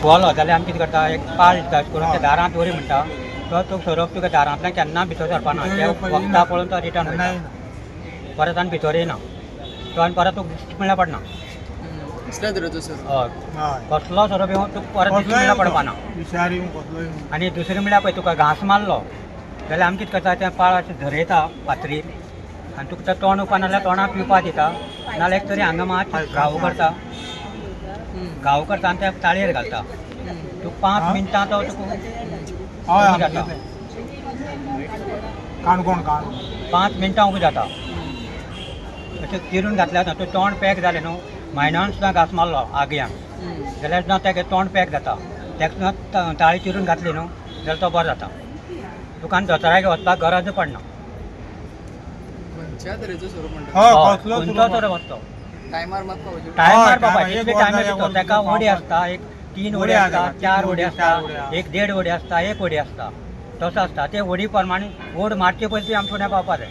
बोलो जाल्यार आमी कितें करता एक पाल दिता करून त्या दारांत दवरी म्हणटा तो सोरोप तुका दारांतल्यान केन्ना भितर सरपाना त्या वखदा पळोवन तो रिटर्न वयता परत आनी भितर येना तो आनी परत तुका म्हणल्यार पडना हय कसलो सोरोप येवन तुका परत म्हणल्यार पडपाना आनी दुसरें म्हणल्यार पळय तुका घांस मारलो जाल्यार आमी कितें करता तें पाळ अशें धरयता फातरीर आनी तुका तें तोंड उपा नाल्यार तोंडाक पिवपा दिता नाल्यार एक तरी हांगा मात घाव करता आनी त्या ताळयेर घालता तुका 5 मिनटां तो तुका जाता काणकोण 5 मिनटां उबी जाता अशें चिरून घातल्यार तो तोंड पॅक जालें न्हू म्हयन्यान सुद्दां घास मारलो आगयांक जाल्यार सुद्दां तेगे तोंड पॅक जाता तेका सुद्दां ताळी चिरून घातली न्हू जाल्यार तो बरो जाता तुका आनी दोतोरागेर वचपाक गरज पडना खंयचो सोरोप वचतो टायमार बाबा टायमार तेका वडी आसता एक 3 वडी आसता 4 वडी आसता एक 1.5 वडी आसता 1 वडी आसता तसो आसता ते वडी प्रमाणे वड मारचे पयलीं आमचे फुडें पावपा जाय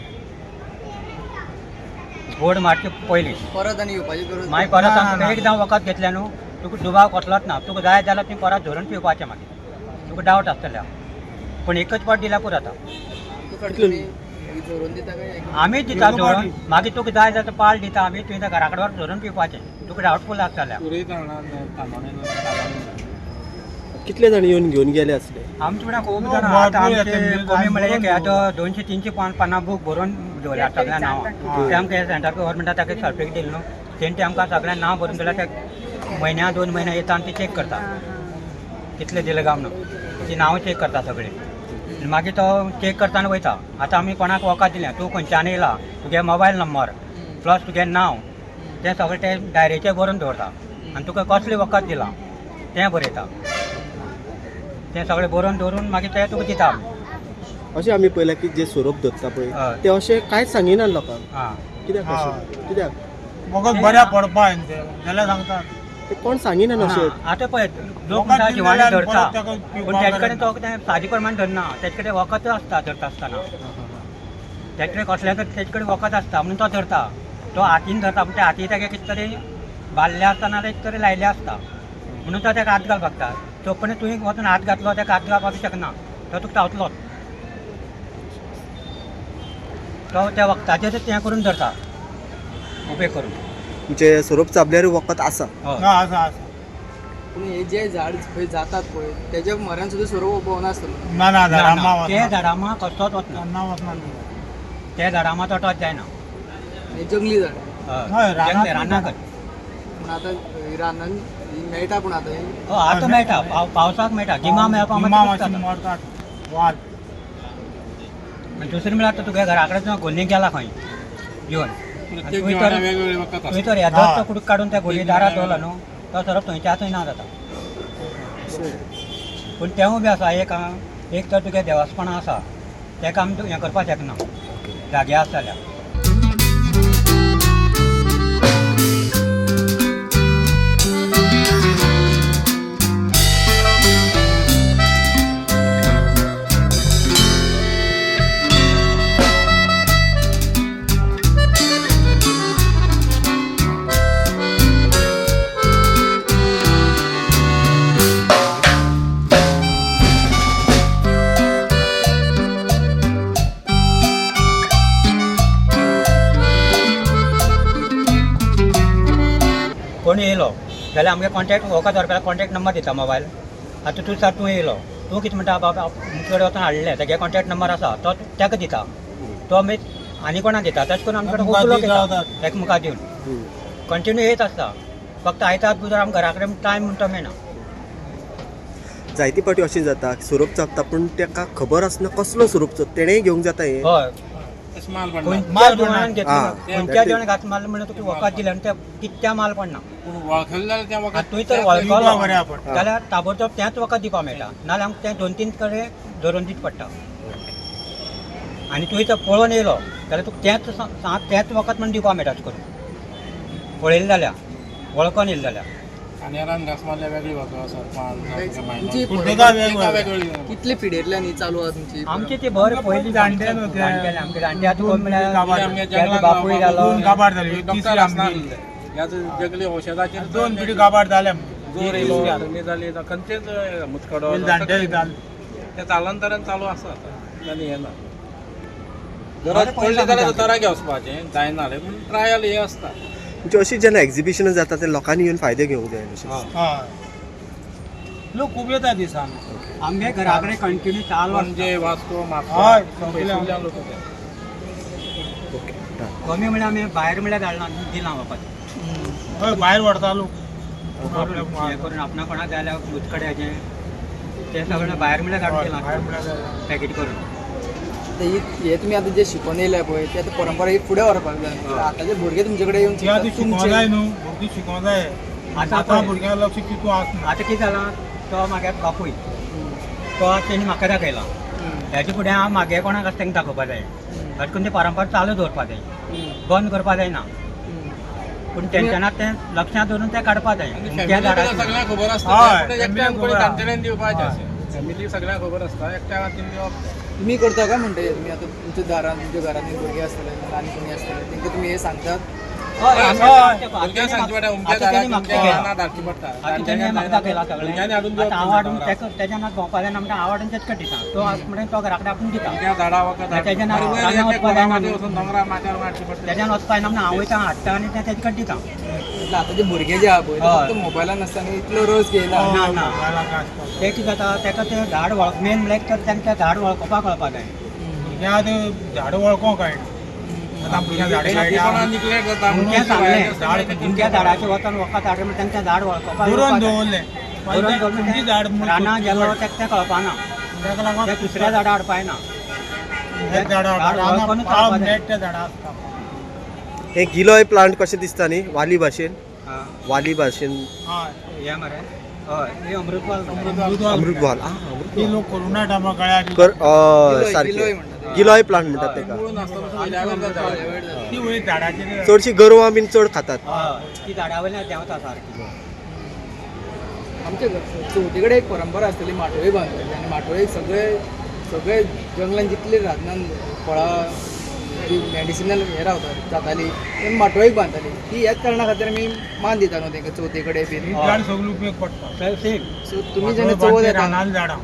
वड मारचे पयलीं परत आनी येवपाची गरज मागीर परत आमकां एकदां वखद घेतलें न्हू तुका दुबाव कसलोच ना तुका जाय जाल्यार तुवें परत धरून पिवपाचें मागीर तुका डावट आसतल्या पूण एकच पाट दिल्यार पुरो जाता आमी दिता धरून मागीर तुका जाय जाल्यार पाळ दिता आमी तुवें घरा कडेन व्हरून धरून पिवपाचें तुका डावटफूल आसतल्या कितले जाण येवन घेवन गेले आसले आमचे फुडें खूब जाणां आतां आमचे कमी म्हळ्यार एक 200-300 पानां बूक बरोवन दवरल्या सगळ्या नांवां ते आमकां सेंट्रल गव्हर्मेंटान ताका सर्टिफिकेट दिलें न्हू तेंचे आमकां सगळ्यांक नांव बरोवन दिल्यार ते म्हयन्या 2 म्हयने येता आनी ते चॅक करता कितले दिले गाव न्हू ती नांवां चॅक करता सगळीं मागीर तो चॅक करताना वयता आतां आमी कोणाक वखद दिलें तूं खंयच्यान येयला तुगे मोबायल नंबर प्लस तुगे नांव तें सगळें ते डायरेचेर बरोवन दवरता आनी तुका कसलें वखद दिलां तें बरयता तें सगळें बरोवन दवरून मागीर तें तुका दिता अशें आमी पळयलां की जे सोरोप धरता पळय ते अशें कांयच सांगिना लोकांक कित्याक अशें कित्याक वखद बऱ्या पडपा जाल्यार सांगता ते कोण सांगिना अशें आतां पळय लोक म्हणटा जिवाणें धरता पूण तेजे कडेन तो सादी प्रमाणे धरना तेजे कडेन वखद आसता धरता आसतना तेजे कडेन कसलें तरी तेजे कडेन वखद आसता म्हणून तो धरता तो हातीन धरता पूण त्या हाती तेगे कितें तरी बाल्लें आसता नाल्यार एक तरी लायलें आसता म्हणून तो तेका हात घालपाक जाता तो पण तुवें वचून हात घातलो तेका हात घालपाक शकना तो तुका थावतलोच तो त्या वखदाचेर तें करून धरता उबें करून तुमचे सोरोप चाबल्यार वखद आसा आसा पूण हे जे झाड खंय जातात पळय तेज्या म्हऱ्यान सुद्दां सोरोप उबोवनासतना ना ना ते झाडां कसलोच वचना त्या झाडां तो टच जायना हे जंगली झाड रानाकच पूण आतां रानान मेळटा पूण आतां आतां मेळटा पावसाक मेळटा गिमा मेळपाक दुसरें म्हळ्यार आतां तुगे घरा कडेन गोल्ली गेला खंय घेवन थंय तर येदोच कुडूक काडून त्या गोली दारात दवरला न्हू तो सोरोप थंयच्या थंय ना जाता पूण तेवूय बी आसा एक तर तुगे देवासपणां आसा तेका आमी हें करपाक शकना जागे आसा जाल्यार कोणी येयलो जाल्यार आमगे कॉन्टॅक्ट वखद व्हरपाक कॉन्टॅक्ट नंबर दिता मोबायल आतां तूं सर तूं येयलो तूं कितें म्हणटा बाबा तुजे कडेन वचून हाडलें तेगे कॉन्टॅक्ट नंबर आसा तो तेका दिता तो मागीर आनी कोणाक दिता तशें करून आमचे कडेन खूब लोक येता एकामेकाक दिवन कंटिन्यू येत आसता फक्त आयतार बुधवार आमकां घरा कडेन टायम म्हणटा मेळना जायती फावटी अशें जाता सोरोप चाबता पूण तेका खबर आसना कसलो सोरोप तेणेय घेवंक जाता हे हय खंयच्या जेवणान घेतली खंयच्या जेवण घात मारलें म्हणून तुका वखद दिलें आनी तें कित्या माल पडना तुवें तर वळखलो जाल्यार ताबडतोब तेंच वखद दिवपाक मेळटा नाल्यार आमकां तें 2-3 कडेन धरून दिवचें पडटा आनी तुवें तर पळोवन येयलो जाल्यार तुका तेंच वखद म्हणून दिवपाक मेळटा अशें करून पळयलें जाल्यार वळखोन येयलें जाल्यार कितले पिढयेंतल्यान ही चालू आहा तुमची आमची ती बरें पयलीं जाणटे आमचे जाणटे आतां कोण म्हळ्यार बापूय जालो गाबाड जाली 2 पिढी गाबाड जाल्या जोर येयलो गरमी जाली खंयचेच मुतखडो जाणटे घाल ते चालंतरान चालू आसा आनी येना गरज पडली जाल्यार उताराक वचपाचें जायना जाल्यार पूण ट्रायल हे आसता म्हणजे अशी जेन्ना एक्झिबिशनां जाता ते लोकांनी येवन फायदे घेवंक जाय अशें हय लोक खूब येता दिसान आमगे घराकडे कंटिन्यू चालू म्हणजे वास्को हय, सगळ्या. म्हापसा लोक येता. ओके कमी म्हणल्यार आमी भायर म्हणल्यार धाडना दिला वपाचें हय भायर व्हरता लोक हे करून आपणा कोणाक जाय जाल्यार मुतखड्याचें ते सगळें भायर म्हणल्यार धाडून भायर दिलां म्हळ्यार पॅकेट करून हे तुम्ही आता जे शिकून येयले पळय ते आता परंपरा ही फुडें व्हरपाक जाय आतांचे भुरगे तुमचे कडेन येवन त्या ती शिकतात. शिकोवंक तुमचे जाय न्हू भुरगीं शिकोवंक जाय आतां आतां पळय. भुरग्यांक लक्ष तितू आसना आतां कितें जालां तो म्हागे बापूय तो तेणी म्हाका दाखयला हेजे फुडें हांव म्हागे कोणाक आसा तांकां दाखोवपा जाय अशें करून ती परंपरा चालू दवरपा जाय बंद करपा जायना पूण तेंच्यांना तें लक्षांत धरून तें काडपा जाय आनी त्या फॅमिली झाडाचें. सगळ्यांक खबर हय, आसता family एकट्यान कोणी खबर आहा. तांतेल्यान दिवपाचें अशें फॅमिली सगळ्यांक खबर आसता एकट्या हातीन दिवप तुम्ही करता काय म्हणटा तुम्ही आता तुमच्या दारान तुमच्या घरांनी भुरगे आसतले ल्हान कोणी आसतले तांकां तुम्ही हे सांगतात हय, हय, भुरग्यांक सांगचें पडटा आतां उमक्या तेणी दाराक म्हाका तुमच्या दाखयला. घरांत धाडचें पडटा आतां तेणी म्हाका दाखयला भुरग्यांनी हाडून सगळें दिवप आतां हांव हाडून तुमच्या तेज्यान भोंवपा जायना म्हणटा हांव हाडून तेच कडेन दिता तो म्हणटा तो घरा कडेन आपूण दिता उमक्या झाडा वखद तेज्या हाडटा. नांव- वयर रानां एक वचपा जायना गोडामध्ये न्हू. वचून दोंगरा माथ्यार मारचें पडटा तेज्यान वचपा जायना म्हणून हांव वयता हाडटा आनी तें तेजे कडेन दिता म्हटलं आता जे भुरगे जे आहा पळय ते हय. फक्त मोबायलान आसतना इतलो रस घेयना ना, ना. मोबायलाक आसता ते कितें जाता तेका तें झाड वळख मेन म्हणल्यार तर तेंकां झाड वळखोवपाक कळपा जाय भुरग्यां आतां झाड वळखोंक कळना आतां भुरग्यां झाडां कोणा लायल्या निकलेट जाता उमक्या सांगलें झाड उमक्या झाडाचेर वचोन वखद हाड म्हणून तेंकां झाड वळखोवपाक दुरोन येवपा जाय. दवरलें दुरोन दवरलें खंयची झाड तें रानां गेलो तेका तें कळपाना ताका लागून ते दुसऱ्या झाडां हाडपा येना एक झाडां झाड वळखूनच पाव हाडपा जाय. नेट त्या झाडां आसता हे गिलोय प्लांट कशें दिसता न्ही वाली भाशेन हा, वाली भाशेन हय हे मरे हय हे अमृतवाल अमृतवाल ती लोक कोरोना टायमा गळ्याक कर गिलोय सारके म्हणटा ते. गिलोय प्लांट म्हणटात तेका मुळून आसता तसो वयल्यावयर जाता. ती वयर झाडाचेर चडशी गोरवां बीन चड खातात हय ती झाडां वयल्यान देंवता सारकी आमच्या चवथी कडेन एक परंपरा आसतली माटोळी बांदतली आनी माटोळेक सगळे जंगलान जितली राजनान फळां जी मॅडिसिनल हे रावतात जाताली तेन्ना माटोळेक बांदताली ती ह्याच कारणा खातीर आमी मान दिता न्हू तांकां चवथी कडेन ही बीन झाड सगळी उपयोग पडटा सेम सो तुमी जेन्ना चवथ येता रानाल झाडां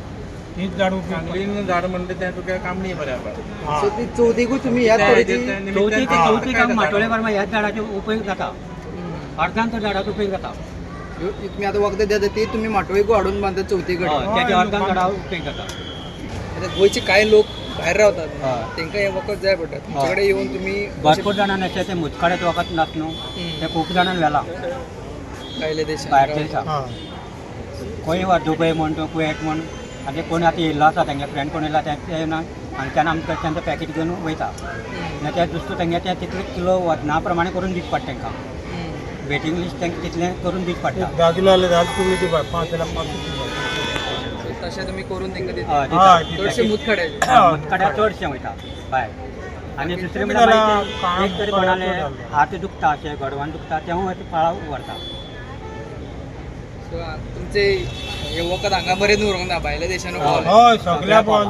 हीच झाड उपयोग पडटा सांगलीन झाड म्हणटा तें तुका कामणी बऱ्या पडटा सो ती चवथीकूय तुमी ह्याच तरेची चवथीक हांव माटोळे बारमा ह्याच झाडाचो उपयोग जाता अर्धांचो झाडाचो उपयोग जाता तुमी आतां वखदां देता ती तुमी माटोळेकूय हाडून बांदता चवथी कडेन हय तेच्या अर्धां झाडां उपयोग जाता आतां गोंयचे कांय लोक भायर रावतात हय. तांकां हे वखद जाय पडटा तुमचे कडेन येवन तुमी भरपूर जाणांनी अशें ते मुतखड्यात वखद नात न्हू ते खूब जाणांनी व्हेला भायल्या देशांत भायर देशां हय खंय वा दुबय म्हण तूं कुवेत म्हण आनी कोण आतां येयल्लो आसा तेंगे फ्रेंड कोण येयला ते येना हांगच्यान आमकां तेंचें पॅकेट घेवन वयता आनी ते दुसरो तेंगे तें तितले किलो वजना प्रमाणे करून दिवचे पडटा तांकां वेटींग लिस्ट तांकां तितलें करून दिवचे पडटा 10 किलो जाल्यार 10 किलो ती 5 जाल्यार 5 किलो तशें तुमी करून तांकां हय, दिता दिता. चडशे मुतखड्याचे मुतखड्याक चडशें वयता भायर आनी दुसरें कितें म्हणल्यार जालां, मागीर काम एक तरी चड कोणाले जालें. हात दुखता अशें घडवान दुखता तेव्हा ते फळां व्हरता सो तुमचे हे वखद हांगा बरें न्हू ना भायल्या देशांत हय सगळ्या बॉल